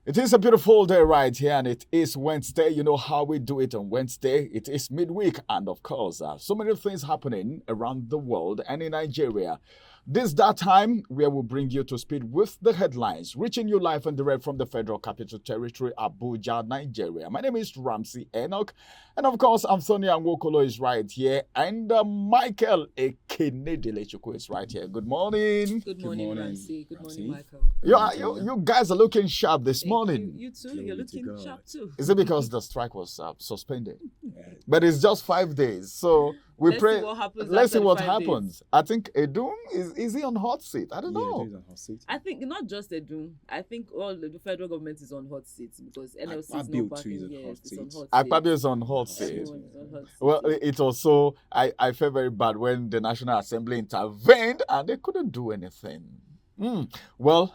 It is a beautiful day right here, and it is Wednesday. You know how we do it on Wednesday. It is midweek, and of course, so many things happening around the world and in Nigeria. This that time where we bring you to speed with the headlines, reaching you live and direct from the Federal Capital Territory, Abuja, Nigeria. My name is Ramsey Enoch, and of course, Anthony Nwokolo is right here, and Michael Ekenedilechukwu is right here. Good morning. Good morning, Ramsey. Good morning, Michael. You guys are looking sharp this morning. You too. You're looking sharp too. Is it because the strike was suspended? But it's just 5 days, so Let's pray. see what happens Let's see after what 5 happens. I think Edun is he on hot seat? I don't know. He's on hot seat. I think not just Edun. I think all the federal government is on hot seats because NLC is Akpabio not too backing. is on Yes, hot it's on seat. hot seat. Akpabio is on hot seat. Everyone is on hot seat. Well, it also I felt very bad when the National Assembly intervened and they couldn't do anything. Well,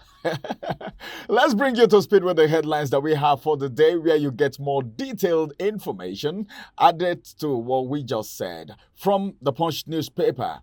let's bring you to speed with the headlines that we have for the day, where you get more detailed information added to what we just said from the Punch newspaper.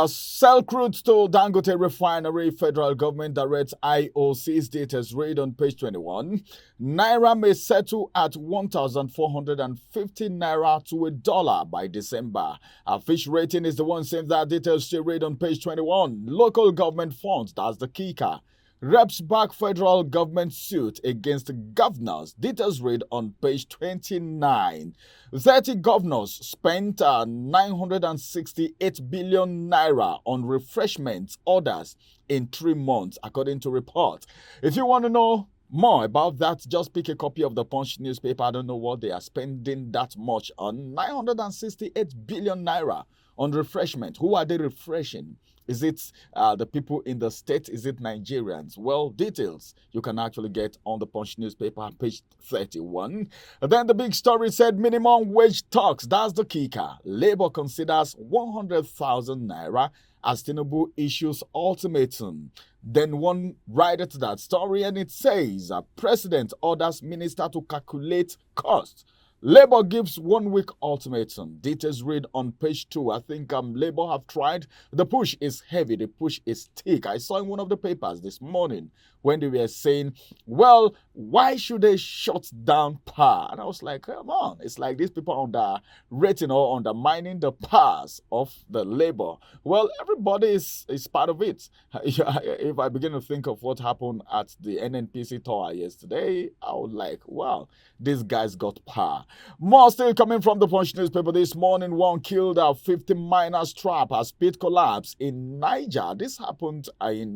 Sell crude to Dangote Refinery. Federal government directs IOCs. Details read on page 21. Naira may settle at 1,450 naira to $1 by December. Fish rating is the one saying that. Details still read on page 21. Local government funds, that's the kicker. Reps back federal government suit against governors. Details read on page 29. 30 governors spent 968 billion naira on refreshment orders in 3 months, according to report. If you want to know more about that, just pick a copy of the Punch newspaper. I don't know what they are spending that much on. 968 billion naira on refreshment. Who are they refreshing? Is it the people in the state? Is it Nigerians? Well, details you can actually get on the Punch newspaper, page 31. And then the big story said minimum wage talks. That's the kicker. Labour considers 100,000 naira as Tinubu issues ultimatum. Then one right to that story, and it says President orders minister to calculate costs. Labour gives 1 week ultimatum. Details read on page 2. I think Labour have tried. The push is heavy. The push is thick. I saw in one of the papers this morning when they were saying, well, why should they shut down power? And I was like, come on. It's like these people are underrating or undermining the powers of the Labour. Well, everybody is part of it. If I begin to think of what happened at the NNPC tower yesterday, I was like, wow, these guys got power. More still coming from the Punch newspaper this morning. One killed 50 miners trap as pit collapse in Niger. This happened in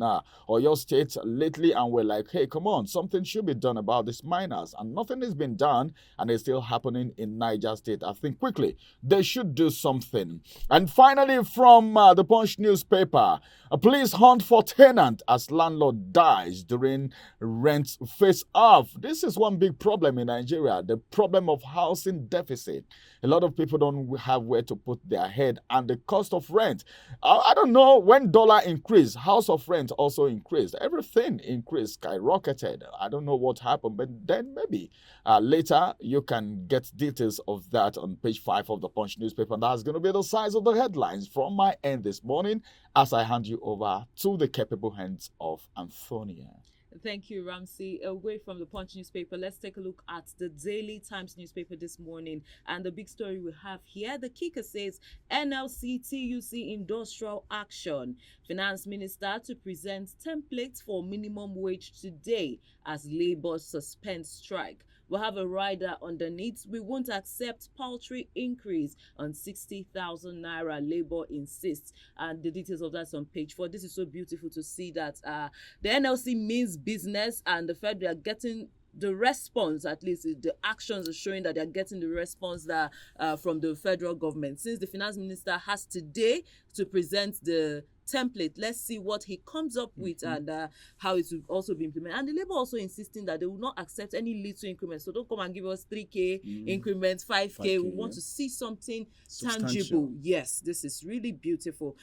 Oyo State lately, and we're like, hey, come on, something should be done about these miners. And nothing has been done, and it's still happening in Niger State. I think quickly they should do something. And finally, from the Punch newspaper, a police hunt for tenant as landlord dies during rent face-off. This is one big problem in Nigeria, the problem of housing deficit. A lot of people don't have where to put their head, and the cost of rent. I don't know, when dollar increased, house of rent also increased. Everything increased, skyrocketed. I don't know what happened, but then maybe later you can get details of that on page 5 of the Punch newspaper. And that's going to be the size of the headlines from my end this morning as I hand you over to the capable hands of Antonia. Thank you, Ramsey. Away from the Punch newspaper, let's take a look at the Daily Times newspaper this morning. And the big story we have here, the kicker says, NLC TUC industrial action. Finance Minister to present templates for minimum wage today as Labour suspends strike. We'll have a rider underneath. We won't accept paltry increase on 60,000 naira. Labour insists. And the details of that's on page 4. This is so beautiful to see that the NLC means business, and the Fed, they are getting the response, at least the actions are showing that they're getting the response that from the federal government. Since the finance minister has today to present the template, let's see what he comes up with and how it will also be implemented. And the Labour also insisting that they will not accept any little increments. So don't come and give us 3K increments, 5K. We want to see something tangible. Yes, this is really beautiful.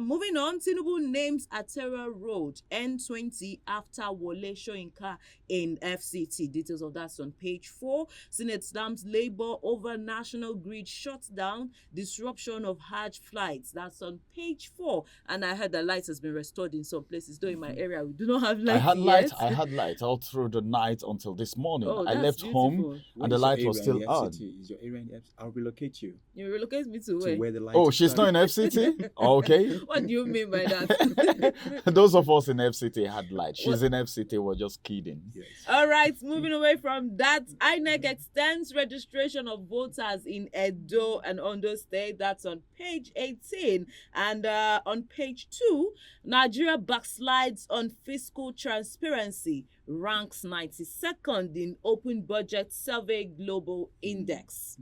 Moving on, Tinubu names Atera Road N20 after Wole Soyinka in FCT. Details of that on page 4. Senate stamps Labour over national grid shutdown, disruption of Hajj flights. That's on page 4. And And I heard that light has been restored in some places. Though in my area, we do not have I light had yet. light. I had light all through the night until this morning. Oh, I that's left home beautiful. Where and the is your light was area still in the on. FCT? Is your area in the FCT? I'll relocate you You relocate me to to where? where the light Oh, is she's not in shining. FCT? Okay. What do you mean by that? Those of us in FCT had light. She's in FCT. We're just kidding. Yes. All right, moving away from that, INEC extends registration of voters in Edo and Ondo State. That's on page 18. And on page 2, Nigeria backslides on fiscal transparency, ranks 92nd in Open Budget Survey Global Index.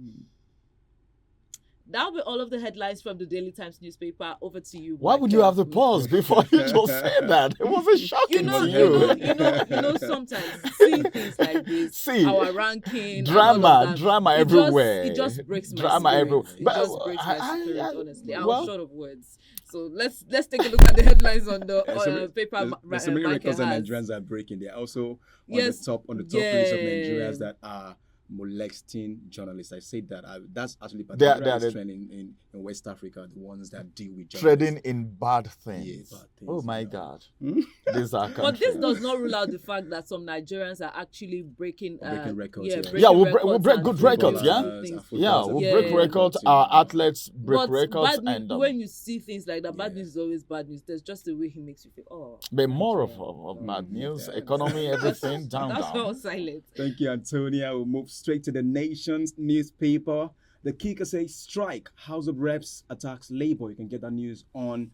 That'll be all of the headlines from the Daily Times newspaper. Over to you. Why would you have to pause before you just said that? It wasn't shocking to you. Sometimes seeing things like this, See, our ranking, and all of drama that, everywhere. It just breaks my Drama spirit. everywhere. It But just breaks my spirit, honestly. I'm well, short of words. So let's take a look at the headlines on the paper. There's so many Michael records that has. Nigerians are breaking. They're also on Yes. the top list of Nigerians Yeah. that are molesting journalists. I said that. That's actually They are- particularly they are- trending in West Africa, the ones that deal with journalists. Trading in bad things. Yeah, bad things, Oh my you know. God. Hmm? These are But this countries. does not rule out the fact that some Nigerians are actually breaking records, Yeah, yeah. breaking Yeah, we'll records break and good doing records, yeah? things. Yeah, we'll Yeah. break records. Our athletes break But records. bad news, And when you see things like that, bad Yeah. news is always bad news. There's just the way he makes you feel. Oh, but more of Nigeria. bad news, yeah. economy, everything down, That's why I down. was silent. Thank you, Antonia. We'll move straight to the Nation's newspaper. The kicker says strike. House of Reps attacks Labour. You can get that news on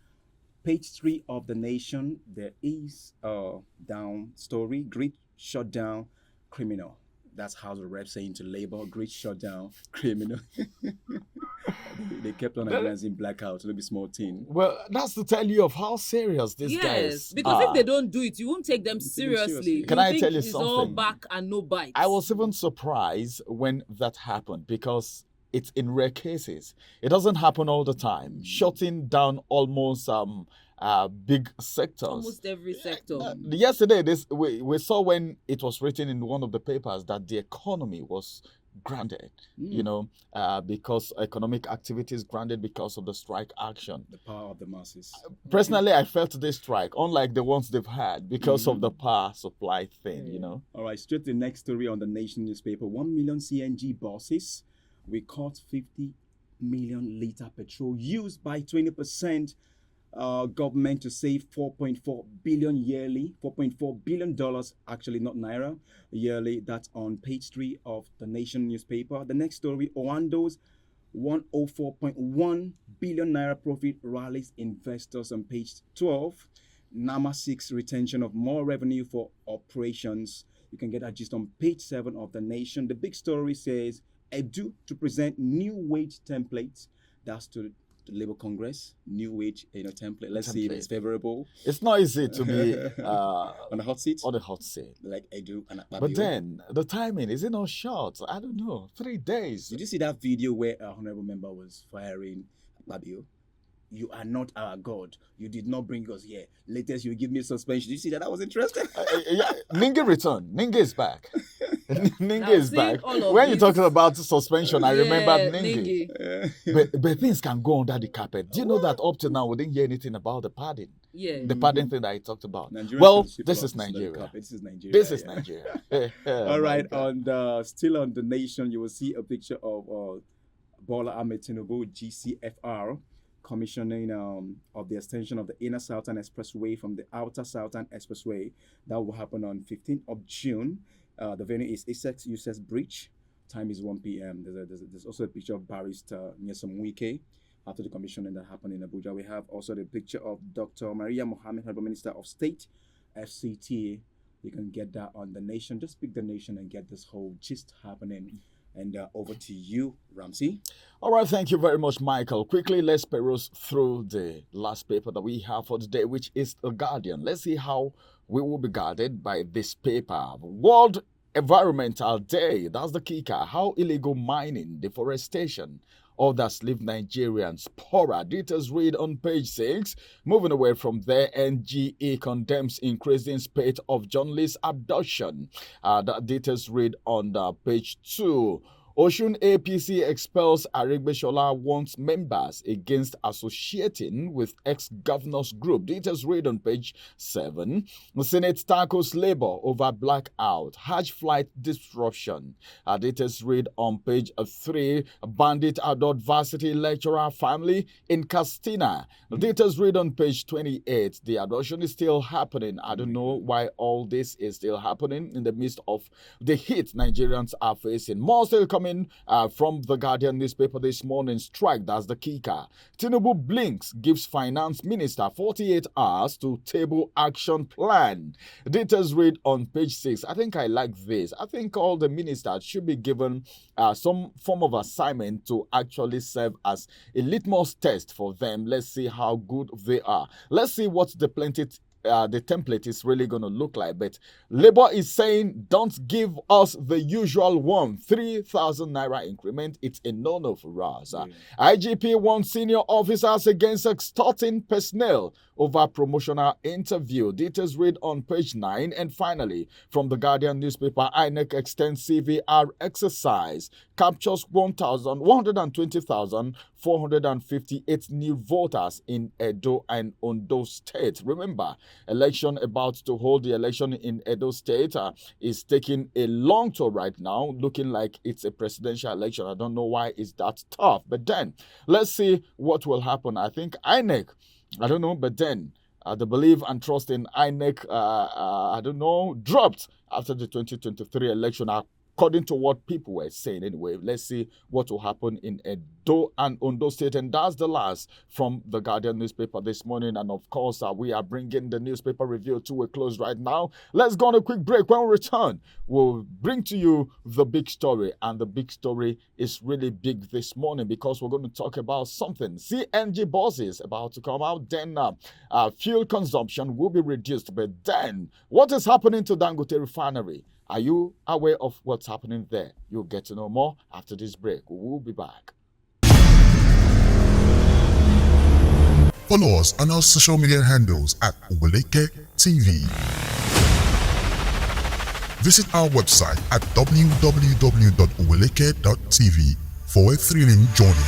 page 3 of the Nation. There is a down story. Grid shut down criminal. That's House of Reps saying to Labour, grid shut down criminal. They kept on Nigerians in blackout. A little bit small thing. Well, that's to tell you of how serious these Yes, guys because are. if they don't do it, you won't take them Take them seriously. seriously. Can You I think tell you it's all something? back and no bite. I was even surprised when that happened because it's in rare cases. It doesn't happen all the time. Shutting down almost big sectors. almost every sector. Yesterday, we saw when it was written in one of the papers that the economy was grounded, because economic activity is grounded because of the strike action. The power of the masses. Personally, I felt this strike, unlike the ones they've had, because of the power supply thing, All right, straight to the next story on the Nation newspaper. 1 million CNG buses will cut 50 million litre petrol used by 20%. Government to save 4.4 billion yearly, $4.4 billion actually, not naira, yearly. That's on page 3 of the Nation newspaper. The next story, Owando's 104.1 billion naira profit rallies investors on page 12. NAMA seeks retention of more revenue for operations. You can get that just on page 7 of the Nation. The big story says Edu to present new wage templates. That's to the Labour Congress, new wage template. Let's see if it's favorable. It's not easy to be On the hot seat? on the hot seat. Like Edu and Akpabio. But then the timing is it not short? I don't know. 3 days. Did you see that video where a honorable member was firing Akpabio? You are not our God. You did not bring us here. Latest, you give me suspension. Did you see that? That was interesting. Yeah, Ninge returned. Ninge is back. Ninge Now, is seeing back. all of When you this- talking about suspension, I remember Ninge. Ninge. But things can go under the carpet. Do you know that up to now we didn't hear anything about the pardon? Yeah. The pardon thing that I talked about. Nigerians Well, can sweep this it is up under the Nigeria. carpet. This is Nigeria. This is yeah. Nigeria. Oh All my right, God. still on the Nation, you will see a picture of Bola Ahmed Tinubu, GCFR, commissioning of the extension of the Inner Southern Expressway from the Outer Southern Expressway. That will happen on 15th of June. The venue is Essex USS Bridge. Time is 1 p.m. There's also a picture of Barrister Nyesom Wike after the commissioning that happened in Abuja. We have also the picture of Dr. Maria Mohammed, Honorable Minister of State, FCT. You can get that on the Nation. Just pick the Nation and get this whole gist happening. And over to you, Ramsey. All right, thank you very much, Michael. Quickly, let's peruse through the last paper that we have for today, which is The Guardian. Let's see how we will be guided by this paper. World Environmental Day, that's the kicker. How illegal mining, deforestation, others leave Nigerians poorer. Details read on page 6. Moving away from there, NGE condemns increasing spate of journalist abduction. The details read on page 2. Osun APC expels Aregbesola, wants members against associating with ex-governors group. Details read on page 7. The Senate tackles labor over blackout. Hajj flight disruption. Details read on page 3. Bandit adult varsity lecturer family in Castina. Details read on page 28. The adoption is still happening. I don't know why all this is still happening in the midst of the heat Nigerians are facing. More still coming from the Guardian newspaper this morning. Strike, that's the kicker. Tinubu blinks, gives finance minister 48 hours to table action plan. Details read on page 6. I think I like this. I think all the ministers should be given some form of assignment to actually serve as a litmus test for them. Let's see how good they are. Let's see what the template is really going to look like. But Labour is saying, don't give us the usual one, 3,000 naira increment. It's a no-no for us. IGP wants senior officers against extorting personnel over promotional interview. Details read on page 9. And finally, from the Guardian newspaper, INEC extends CVR exercise, captures 120,458 new voters in Edo and Ondo State. Remember, election about to hold the election in Edo State is taking a long tour right now, looking like it's a presidential election. I don't know why it's that tough, but then let's see what will happen. I think INEC, I don't know, but then the belief and trust in INEC, I don't know, dropped after the 2023 election, according to what people were saying anyway. Let's see what will happen in Edo and Ondo State. And that's the last from the Guardian newspaper this morning. And of course, we are bringing the newspaper review to a close right now. Let's go on a quick break. When we return, we'll bring to you the big story. And the big story is really big this morning because we're going to talk about something. CNG buses about to come out. Then fuel consumption will be reduced. But then, what is happening to Dangote Refinery? Are you aware of what's happening there? You'll get to know more after this break. We'll be back. Follow us on our social media handles at Oweleke TV. Visit our website at www.oweleketv for a thrilling journey.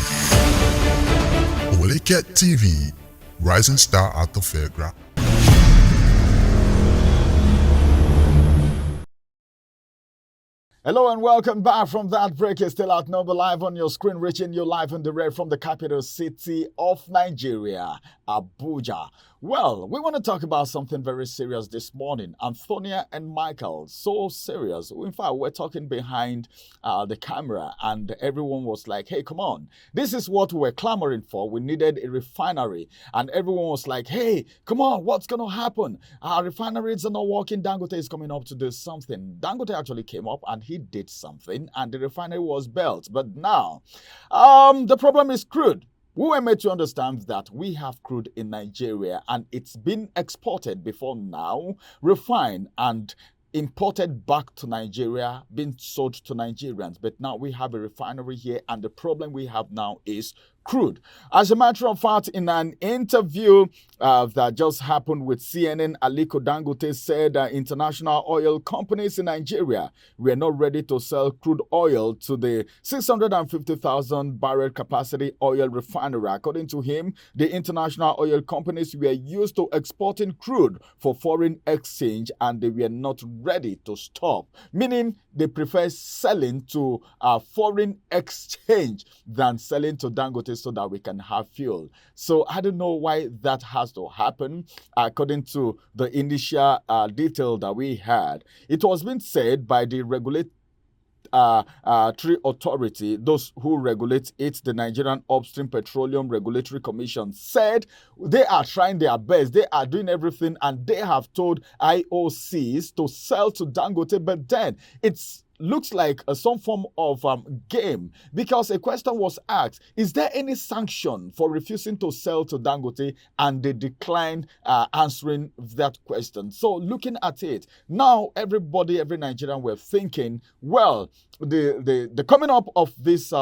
Oweleke TV, rising star at the fairground. Hello and welcome back from that break. It's still Outnumbered live on your screen, reaching you live in the red from the capital city of Nigeria, Abuja. Well, we want to talk about something very serious this morning. Antonia and Michael, so serious. In fact, we're talking behind the camera and everyone was like, hey, come on. This is what we were clamoring for. We needed a refinery. And everyone was like, hey, come on, what's going to happen? Our refineries are not working. Dangote is coming up to do something. Dangote actually came up and he did something and the refinery was built. But now, the problem is crude. We were made to understand that we have crude in Nigeria and it's been exported before now, refined and imported back to Nigeria, being sold to Nigerians. But now we have a refinery here and the problem we have now is crude. As a matter of fact, in an interview that just happened with CNN, Aliko Dangote said international oil companies in Nigeria were not ready to sell crude oil to the 650,000 barrel capacity oil refinery. According to him, the international oil companies were used to exporting crude for foreign exchange and they were not ready to stop, meaning they prefer selling to foreign exchange than selling to Dangote so that we can have fuel. So I don't know why that has to happen. According to the initial detail that we had, it was being said by the regulatory authority, those who regulate it, the Nigerian Upstream Petroleum Regulatory Commission, said they are trying their best. They are doing everything and they have told IOCs to sell to Dangote, but then it's looks like some form of game, because a question was asked, is there any sanction for refusing to sell to Dangote? And they declined answering that question. So looking at it, now every Nigerian were thinking, well, the coming up of this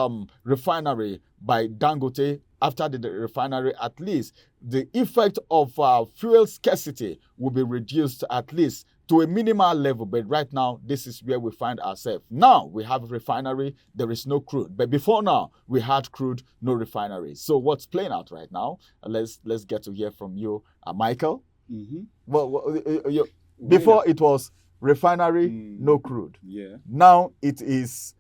refinery by Dangote, after the refinery, at least the effect of fuel scarcity will be reduced at least to a minimal level, but right now, this is where we find ourselves. Now, we have a refinery, there is no crude. But before now, we had crude, no refinery. So what's playing out right now? Let's get to hear from you, Michael. Mm-hmm. Before it was refinery, no crude. Yeah. Now it is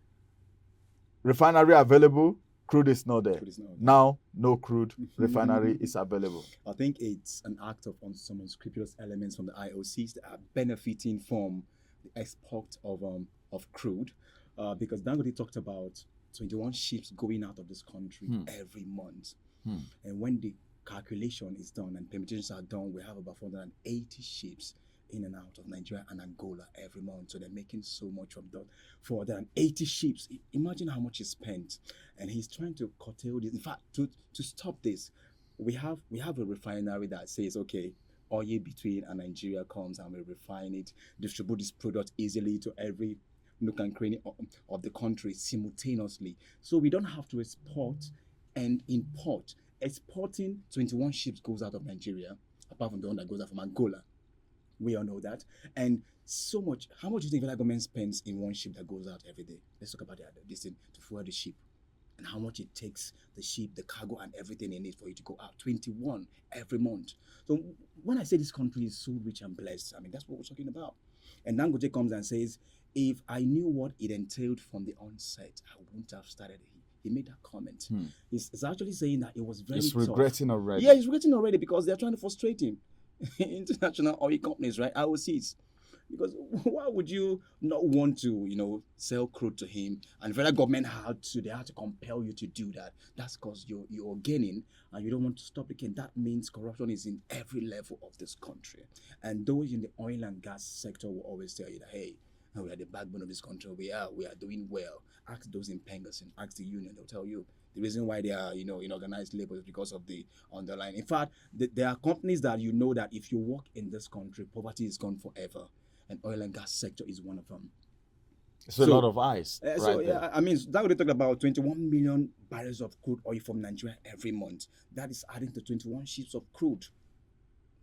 refinery available, crude is not there. Now, no crude, refinery is available. I think it's an act of some unscrupulous elements from the IOCs that are benefiting from the export of crude, because Dangote talked about 21 ships going out of this country every month. And when the calculation is done and permutations are done, we have about 480 ships in and out of Nigeria and Angola every month. So they're making so much from that. 480 ships. Imagine how much is spent. And he's trying to curtail this. In fact, to stop this, we have a refinery that says, okay, oil between and Nigeria comes and we refine it, distribute this product easily to every nook and cranny of the country simultaneously. So we don't have to export and import. Exporting 21 ships goes out of Nigeria, apart from the one that goes out from Angola. We all know that. And so much, how much do you think the federal government spends in one ship that goes out every day? Let's talk about this thing to fuel the ship. And how much it takes the ship, the cargo, and everything in it for it to go out. 21 every month. So when I say this country is so rich and blessed, I mean, that's what we're talking about. And Dangote comes and says, if I knew what it entailed from the onset, I wouldn't have started it. He made that comment. He's actually saying that it was very tough. He's regretting already. Yeah, he's regretting already because they're trying to frustrate him. International oil companies, right? IOCs. Because why would you not want to, sell crude to him? And the federal government they had to compel you to do that. That's because you're gaining and you don't want to stop again. That means corruption is in every level of this country. And those in the oil and gas sector will always tell you that, hey, we are the backbone of this country. We are doing well. Ask those in Pengerson, ask the union, they'll tell you the reason why they are, in organized labor is because of the underlying. In fact, there are companies that that if you work in this country, poverty is gone forever. And oil and gas sector is one of them. It's a lot of eyes. I mean, Dangote talked about 21 million barrels of crude oil from Nigeria every month. That is adding to 21 ships of crude.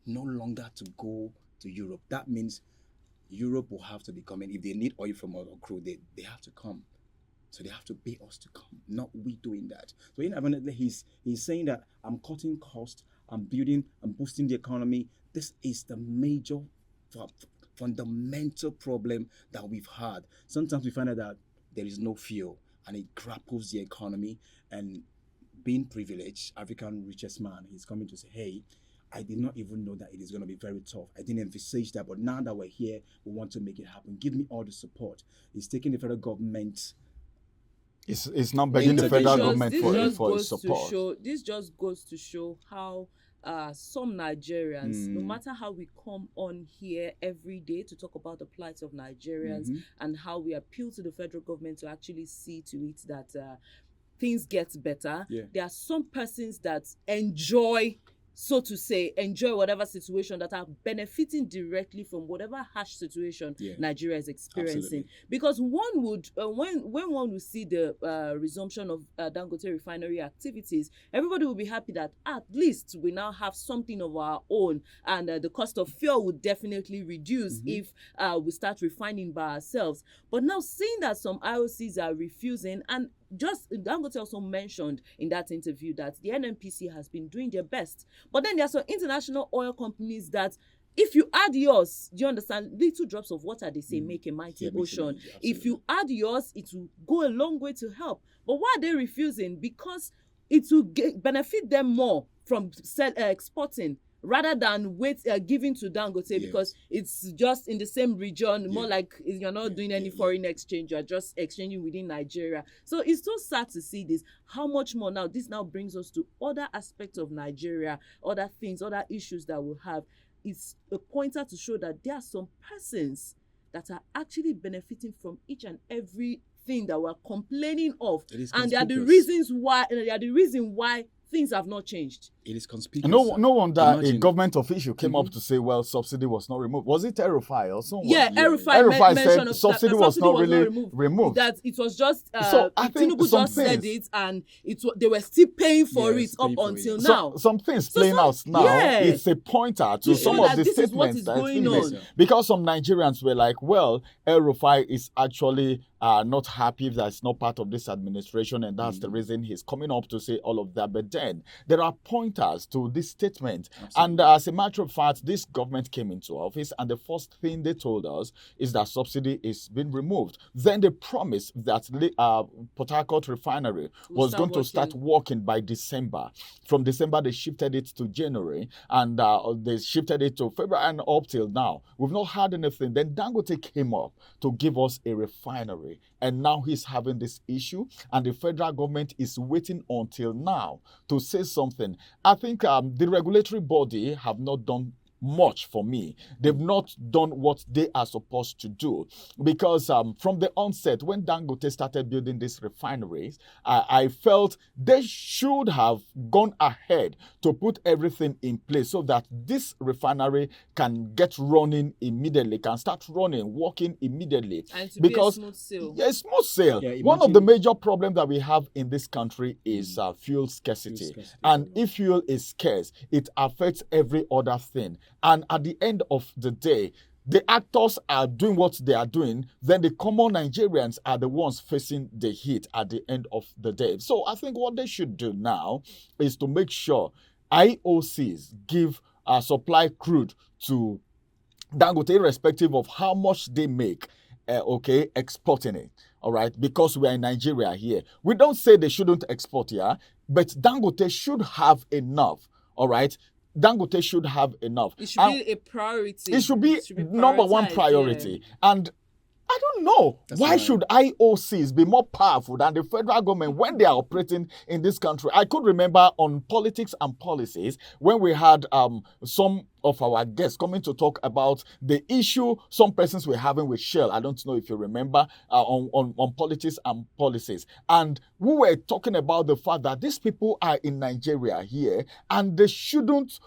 No longer to go to Europe. That means Europe will have to be coming. If they need oil from our crude, they have to come. So they have to pay us to come, not we doing that. So inevitably, he's saying that I'm cutting costs, I'm boosting the economy. This is the major fundamental problem that we've had. Sometimes we find out that there is no fuel and it grapples the economy. And being privileged, African richest man, he's coming to say, hey, I did not even know that it is going to be very tough. I didn't envisage that, but now that we're here, we want to make it happen. Give me all the support. He's taking the federal government. It's not begging the federal government for his support. This just goes to show how some Nigerians, no matter how we come on here every day to talk about the plight of Nigerians and how we appeal to the federal government to actually see to it that things get better, there are some persons that enjoy whatever situation, that are benefiting directly from whatever harsh situation Nigeria is experiencing. Absolutely. Because one would, when one would see the resumption of Dangote Refinery activities, everybody will be happy that at least we now have something of our own, and the cost of fuel would definitely reduce if we start refining by ourselves. But now seeing that some IOCs are refusing, and just Dangote also mentioned in that interview that the NNPC has been doing their best. But then there are some international oil companies that, if you add yours, do you understand? Little drops of water, they say, make a mighty ocean. If you add yours, it will go a long way to help. But why are they refusing? Because it will benefit them more from exporting, rather than giving to Dangote, because it's just in the same region, more like you're not doing any foreign exchange, you're just exchanging within Nigeria. So it's so sad to see this. How much more now? This now brings us to other aspects of Nigeria, other things, other issues that we have. It's a pointer to show that there are some persons that are actually benefiting from each and every thing that we're complaining of. And they are the reason why things have not changed. It is conspicuous. No wonder a Imagine. government official came up to say, well, subsidy was not removed. Was it Erufai or someone? Yeah, Erufai mentioned said that subsidy was not really removed. That it was just So I think Tinubu some just said things- it, and they were still paying for Yeah, it still up paying for until it. now. Some things So playing out now. yeah. It's a pointer to To some show of that the this is what statements is that going been made. on. Because some Nigerians were like, well, Erufai is actually not happy that it's not part of this administration, and that's the reason he's coming up to say all of that. But then there are pointers to this statement. And as a matter of fact, this government came into office, and the first thing they told us is that subsidy is being removed. Then they promised that Port Harcourt Refinery was going to start working by December. From December, they shifted it to January, and they shifted it to February, and up till now, we've not had anything. Then Dangote came up to give us a refinery, and now he's having this issue, and the federal government is waiting until now to say something. I think the regulatory body have not done much for me. They've not done what they are supposed to do, because from the onset, when Dangote started building these refineries, I felt they should have gone ahead to put everything in place so that this refinery can get running immediately, can start running, working immediately. And to because be a smooth sail. yeah, smooth sail. Yeah, One of the imagine- major problems that we have in this country is fuel scarcity. scarcity. And if fuel is scarce, it affects every other thing. And at the end of the day, the actors are doing what they are doing, then the common Nigerians are the ones facing the heat at the end of the day. So I think what they should do now is to make sure IOCs give supply crude to Dangote, irrespective of how much they make, exporting it. All right, because we are in Nigeria here. We don't say they shouldn't export here, but Dangote should have enough. All right, Dangote should have enough. It should be a priority. It should be number one prioritized, priority. And I don't know. That's Why right. should IOCs be more powerful than the federal government when they are operating in this country? I could remember on politics and policies when we had some of our guests coming to talk about the issue some persons were having with Shell. I don't know if you remember on politics and policies. And we were talking about the fact that these people are in Nigeria here, and they shouldn't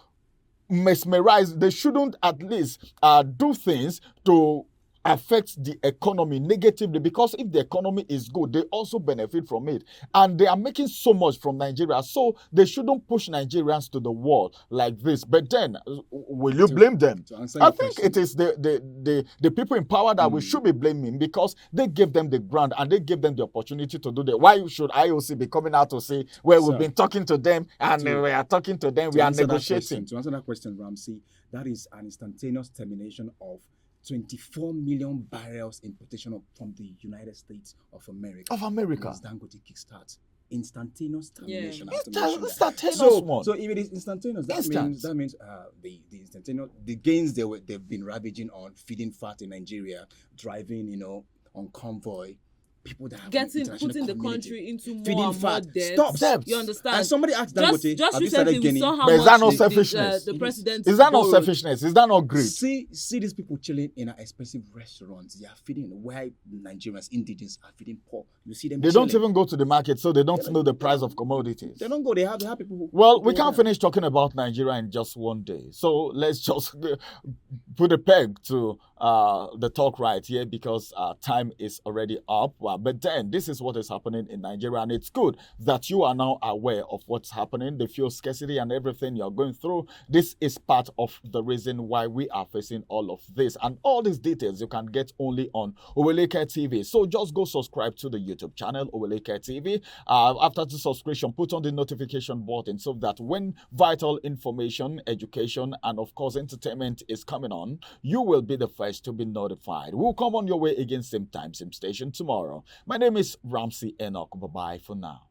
mesmerize, they shouldn't at least do things to affect the economy negatively, because if the economy is good, they also benefit from it, and they are making so much from Nigeria, so they shouldn't push Nigerians to the wall like this. But then will you blame them? To answer I your think question. it is the people in power that we should be blaming, because they gave them the grant and they gave them the opportunity to do that. Why should IOC be coming out to say, well, we've Sir, been talking to them and we are talking to them, we are negotiating? To answer that question, Ramsey, that is an instantaneous termination of 24 million barrels importation from the United States of America. Of America. Because Dangote kickstart. Instantaneous termination. It's after mentioning that. instantaneous So, one. so if it is instantaneous, that means the instantaneous, the gains they've been ravaging on feeding fat in Nigeria, driving on convoy, people that have putting the country into more feeding and more fat. debt. Stop. Debts. You understand? And somebody asked Dangote, just have you started recently we gaining? saw how But is that much not the selfishness? the president Is that not borrowed. selfishness? Is that not greed? See these people chilling in expensive restaurants. They are feeding while Nigerians, indigenous are feeding poor. You see them. They don't chilling. even go to the market, so they don't know the price of commodities. They don't go. They have people who. Well, we who can't are there. finish talking about Nigeria in just one day. So let's just put a peg to the talk right here, because time is already up. But then this is what is happening in Nigeria, and it's good that you are now aware of what's happening, the fuel scarcity and everything you're going through. This is part of the reason why we are facing all of this. And all these details you can get only on Oweleke TV. So just go subscribe to the YouTube channel, Oweleke TV. After the subscription, put on the notification button so that when vital information, education, and of course entertainment is coming on, you will be the first to be notified. We'll come on your way again, same time, same station tomorrow. My name is Ramsey Enoch. Bye-bye for now.